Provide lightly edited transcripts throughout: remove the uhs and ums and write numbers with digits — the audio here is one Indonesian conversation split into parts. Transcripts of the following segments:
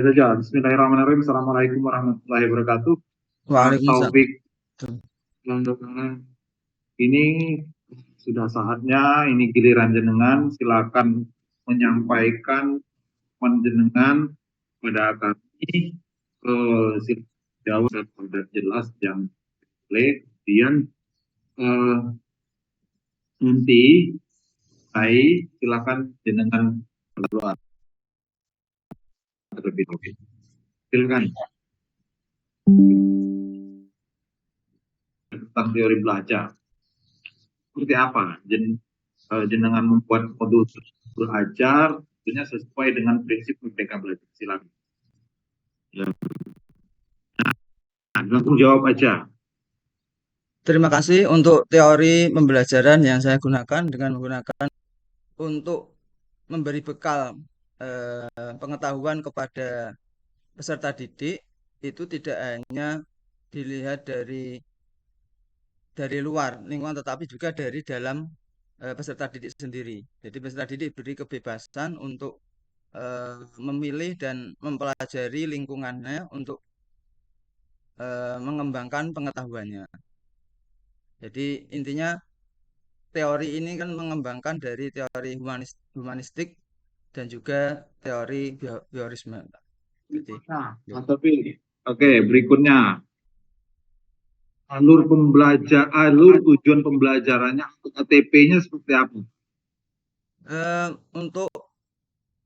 saja. Bismillahirrahmanirrahim. Assalamualaikum warahmatullahi wabarakatuh. Waalaikumsalam. Taufik, ini sudah saatnya, ini giliran jenengan. Silakan menyampaikan panjenengan pada kami. Jawab sudah jelas yang boleh. Kemudian nanti saya silakan jenengan keluar terlebih dahulu. Silakan. Tentang teori belajar. Seperti apa jenengan membuat modul belajar tentunya sesuai dengan prinsip Merdeka Belajar. Silakan. Ya. Nah, langsung jawab aja. Terima kasih untuk teori pembelajaran yang saya gunakan dengan menggunakan untuk memberi bekal pengetahuan kepada peserta didik itu tidak hanya dilihat dari luar lingkungan tetapi juga dari dalam peserta didik sendiri. Jadi peserta didik diberi kebebasan untuk memilih dan mempelajari lingkungannya untuk mengembangkan pengetahuannya. Jadi intinya teori ini kan mengembangkan dari teori humanistik dan juga teori biorisme. Nah, oke, berikutnya alur tujuan pembelajarannya ATP-nya seperti apa? Untuk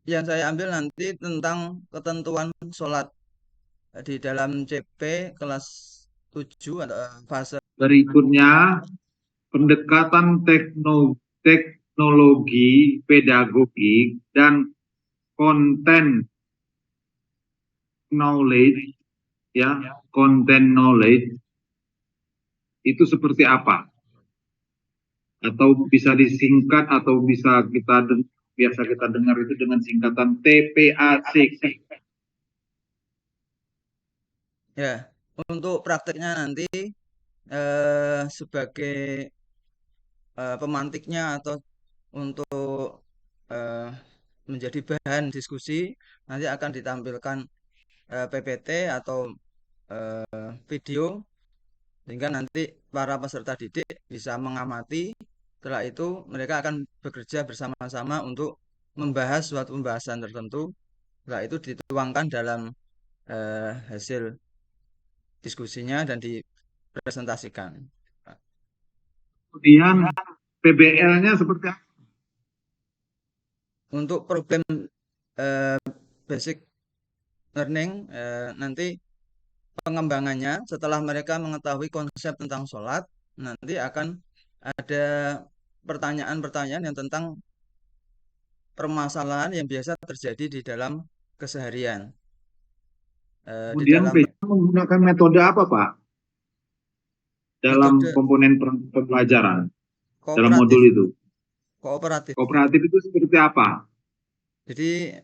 yang saya ambil nanti tentang ketentuan sholat di dalam CP kelas 7 atau fase. Berikutnya pendekatan teknologi pedagogik dan konten knowledge, ya, content knowledge itu seperti apa? Atau bisa disingkat atau bisa biasa kita dengar itu dengan singkatan TPAC. Ya, untuk prakteknya nanti sebagai pemantiknya atau untuk menjadi bahan diskusi nanti akan ditampilkan PPT atau video sehingga nanti para peserta didik bisa mengamati. Setelah itu mereka akan bekerja bersama-sama untuk membahas suatu pembahasan tertentu. Setelah itu dituangkan dalam hasil diskusinya dan dipresentasikan. Kemudian PBL-nya seperti apa? Untuk problem basic learning nanti pengembangannya setelah mereka mengetahui konsep tentang sholat, nanti akan ada pertanyaan-pertanyaan yang tentang permasalahan yang biasa terjadi di dalam keseharian. Kemudian menggunakan metode apa, Pak? Dalam Metode komponen pembelajaran, dalam kooperatif. modul itu. Kooperatif. Kooperatif itu seperti apa? Jadi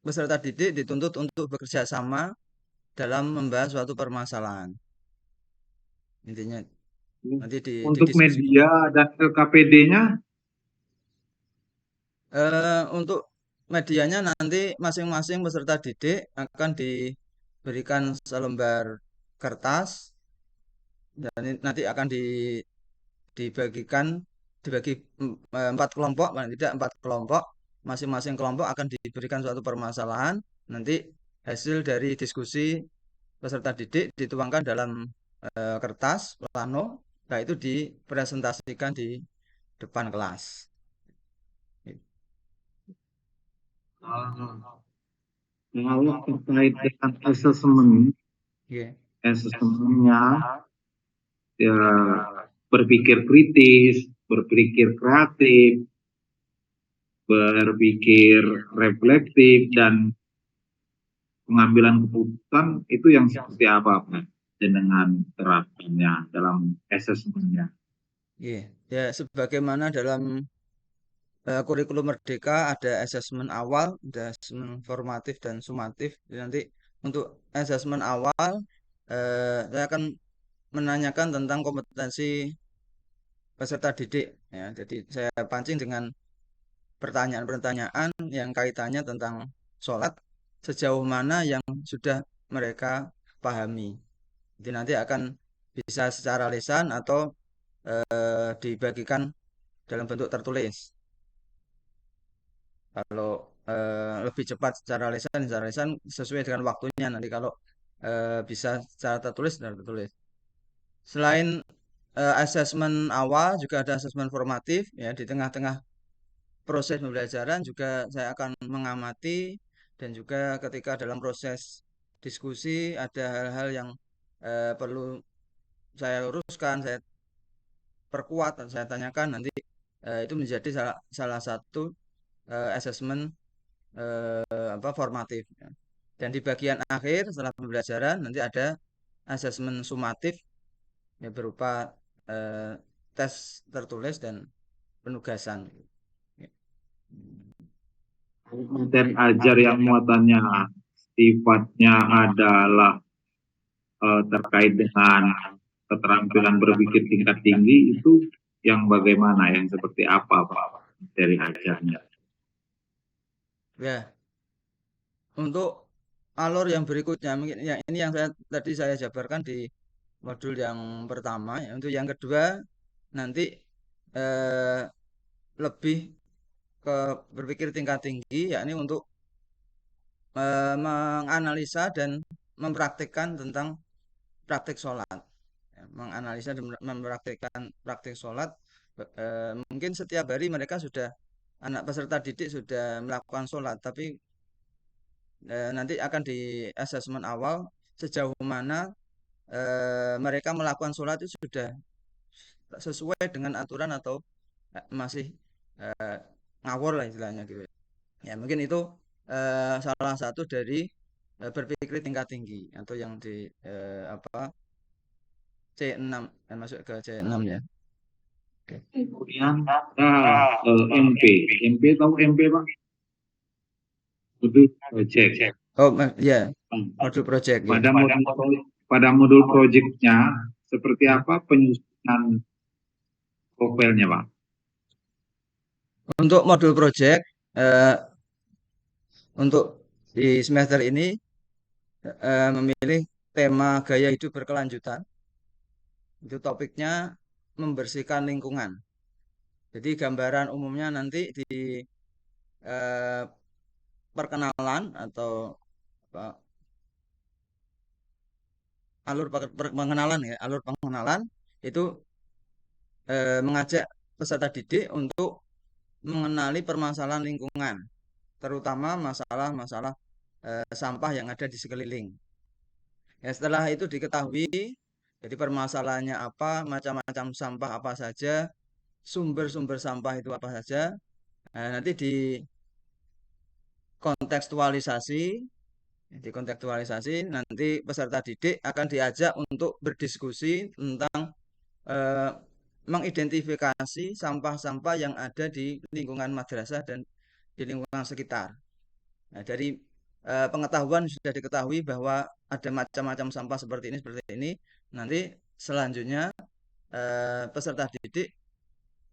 peserta didik dituntut untuk bekerja sama dalam membahas suatu permasalahan. Intinya nanti untuk didiskusikan. media dan LKPD-nya? Untuk medianya nanti masing-masing peserta didik akan diberikan selembar kertas dan nanti akan dibagi 4 kelompok, paling tidak 4 kelompok. Masing-masing kelompok akan diberikan suatu permasalahan. Nanti hasil dari diskusi peserta didik dituangkan dalam kertas plano, nah itu dipresentasikan di depan kelas. Kalau terkait dengan asesmennya, ya berpikir kritis, berpikir kreatif, berpikir reflektif, dan pengambilan keputusan itu yang seperti apa, Pak? Dengan terapannya dalam asesmennya. Ya, sebagaimana dalam kurikulum Merdeka ada asesmen awal, ada asesmen formatif dan sumatif. Jadi nanti untuk asesmen awal saya akan menanyakan tentang kompetensi peserta didik. Ya, jadi saya pancing dengan pertanyaan-pertanyaan yang kaitannya tentang sholat. sejauh mana yang sudah mereka pahami. Jadi nanti akan bisa secara lisan atau dibagikan dalam bentuk tertulis. Kalau lebih cepat secara lisan sesuai dengan waktunya. Nanti kalau bisa secara tertulis. Selain asesmen awal, juga ada asesmen formatif. Ya, di tengah-tengah proses pembelajaran juga saya akan mengamati, dan juga ketika dalam proses diskusi ada hal-hal yang perlu saya luruskan, saya perkuat, dan saya tanyakan, nanti itu menjadi salah satu asesmen formatif. Dan di bagian akhir setelah pembelajaran nanti ada asesmen sumatif, ya, berupa tes tertulis dan penugasan. Materi ajar yang muatannya sifatnya adalah terkait dengan keterampilan berpikir tingkat tinggi, itu yang bagaimana, yang seperti apa Pak materi ajarnya? Ya, untuk alur yang berikutnya mungkin ya, ini yang tadi saya jabarkan di modul yang pertama. Ya, untuk yang kedua nanti eh, lebih ke berpikir tingkat tinggi, yakni untuk menganalisa dan mempraktikkan tentang praktik sholat. Ya, menganalisa dan mempraktikkan praktik sholat. Mungkin setiap hari mereka sudah, anak peserta didik sudah melakukan sholat, tapi nanti akan di asesmen awal sejauh mana mereka melakukan sholat itu sudah sesuai dengan aturan atau masih ngawur lah istilahnya gitu. Ya, mungkin itu salah satu dari berpikir tingkat tinggi, atau yang di C6, masuk ke C6 ya. Kemudian MP. MP tahu MP Pak? Modul project. Oh ya, modul project ya. Pada modul projectnya seperti apa penyusunan profilnya Pak? Untuk modul project untuk di semester ini memilih tema gaya hidup berkelanjutan. Itu topiknya membersihkan lingkungan. Jadi gambaran umumnya nanti di perkenalan atau alur pengenalan ya, alur pengenalan itu mengajak peserta didik untuk mengenali permasalahan lingkungan, terutama masalah-masalah sampah yang ada di sekeliling. Ya, setelah itu diketahui jadi permasalahannya apa, macam-macam sampah apa saja, sumber-sumber sampah itu apa saja. Nah, nanti dikontekstualisasi, nanti peserta didik akan diajak untuk berdiskusi tentang mengidentifikasi sampah-sampah yang ada di lingkungan madrasah dan di lingkungan sekitar. Nah, dari pengetahuan sudah diketahui bahwa ada macam-macam sampah seperti ini. Nanti selanjutnya peserta didik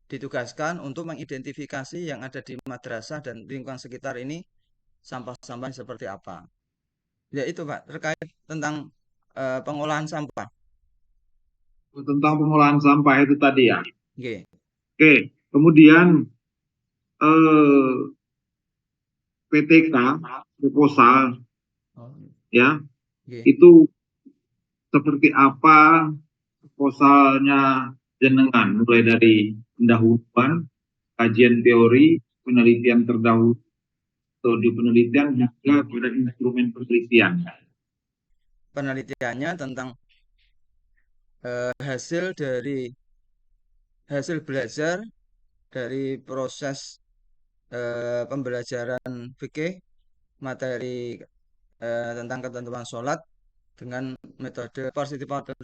ditugaskan untuk mengidentifikasi yang ada di madrasah dan lingkungan sekitar ini sampah-sampah seperti apa. Ya itu Pak, terkait tentang pengolahan sampah. Tentang pengolahan sampah itu tadi ya. Oke. Oke, kemudian PTK proposal ya, itu seperti apa proposalnya jenengan, mulai dari pendahuluan, kajian teori, penelitian terdahulu, studi penelitian, juga pada instrumen penelitian. Penelitiannya tentang hasil belajar dari proses pembelajaran fikih materi tentang ketentuan sholat dengan metode partisipatif.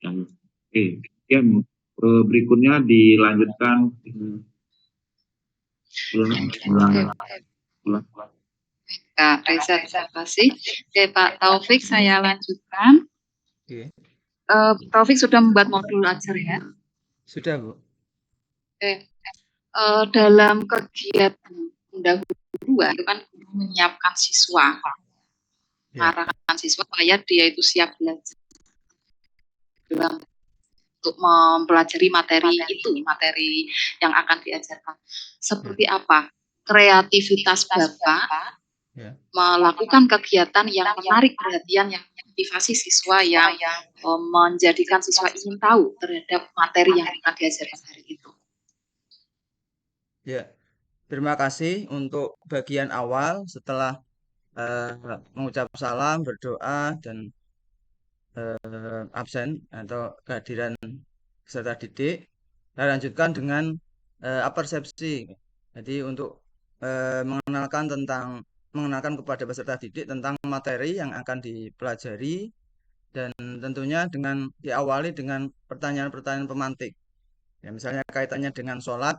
Oke, yang berikutnya dilanjutkan. Kak Reza, terima kasih. Oke, Pak Taufik, saya lanjutkan. Oke. Taufik sudah membuat modul ajar ya? Sudah, Bu. Oke. Dalam kegiatan pendahuluan kedua itu kan guru menyiapkan siswa, Ya. mengarahkan siswa supaya dia itu siap belajar dalam untuk mempelajari materi yang akan diajarkan. Seperti apa kreativitas Bapak Ya. melakukan kegiatan yang menarik perhatian, yang motivasi siswa, yang menjadikan siswa ingin tahu terhadap materi yang akan diajarkan hari itu. Ya, terima kasih untuk bagian awal setelah mengucap salam, berdoa, dan absen atau kehadiran peserta didik. Saya lanjutkan dengan persepsi. Jadi untuk mengenalkan kepada peserta didik tentang materi yang akan dipelajari, dan tentunya diawali dengan pertanyaan-pertanyaan pemantik. Ya, misalnya kaitannya dengan sholat,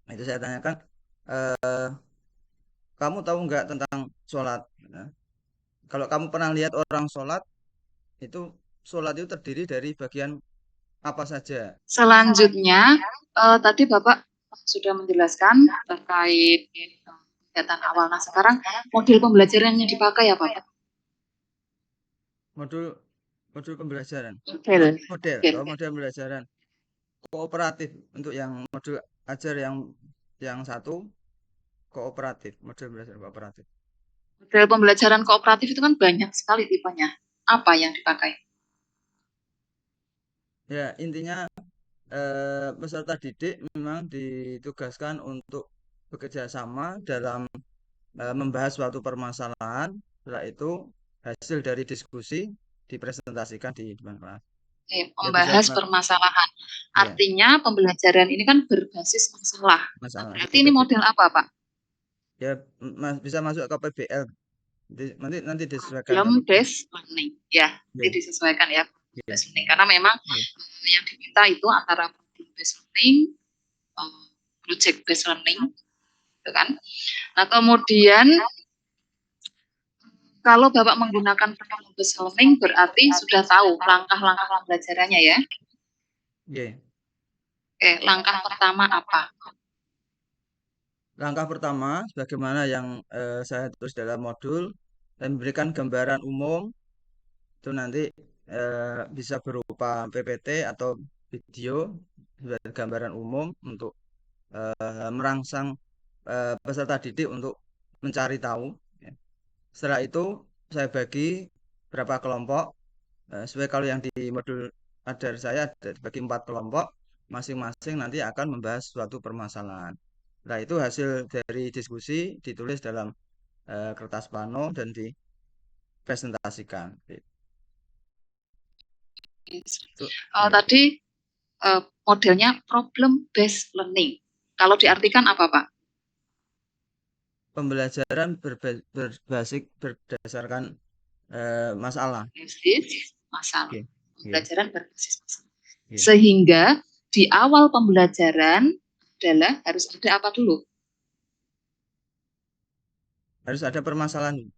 itu saya tanyakan, kamu tahu nggak tentang sholat? Nah, kalau kamu pernah lihat orang sholat, itu sholat itu terdiri dari bagian apa saja? Selanjutnya, tadi Bapak sudah menjelaskan terkait kegiatan awal. Nah, sekarang model pembelajaran yang dipakai apa, Pak? Modul pembelajaran. Model. Model pembelajaran kooperatif untuk yang modul ajar yang satu kooperatif, model belajar kooperatif. Model pembelajaran kooperatif itu kan banyak sekali tipenya. Apa yang dipakai? Ya, intinya peserta didik memang ditugaskan untuk bekerja sama dalam membahas suatu permasalahan. Setelah itu hasil dari diskusi dipresentasikan di depan kelas. Membahas permasalahan. Artinya pembelajaran ini kan berbasis masalah. Berarti ini model apa, Pak? Ya, bisa masuk ke PBL. Nanti disesuaikan. Problem based learning. Ya, nanti disesuaikan ya. Based learning. Karena memang yang diminta itu antara problem based learning, project based learning, gitu kan. Nah, kemudian kalau Bapak menggunakan problem based learning berarti sudah tahu langkah-langkah pembelajarannya ya. Oke, langkah pertama apa? Langkah pertama, sebagaimana yang saya tulis dalam modul, saya memberikan gambaran umum, itu nanti bisa berupa PPT atau video, sebagai gambaran umum untuk merangsang peserta didik untuk mencari tahu. Setelah itu saya bagi berapa kelompok, sesuai kalau yang di modul ajar saya dibagi 4 kelompok, masing-masing nanti akan membahas suatu permasalahan. Nah, itu hasil dari diskusi ditulis dalam kertas pano dan dipresentasikan. Tadi modelnya problem based learning. Kalau diartikan apa, Pak? Pembelajaran berdasarkan masalah. Masalah. Pembelajaran berbasis masalah. Sehingga di awal pembelajaran adalah harus ada apa dulu? Harus ada permasalahan.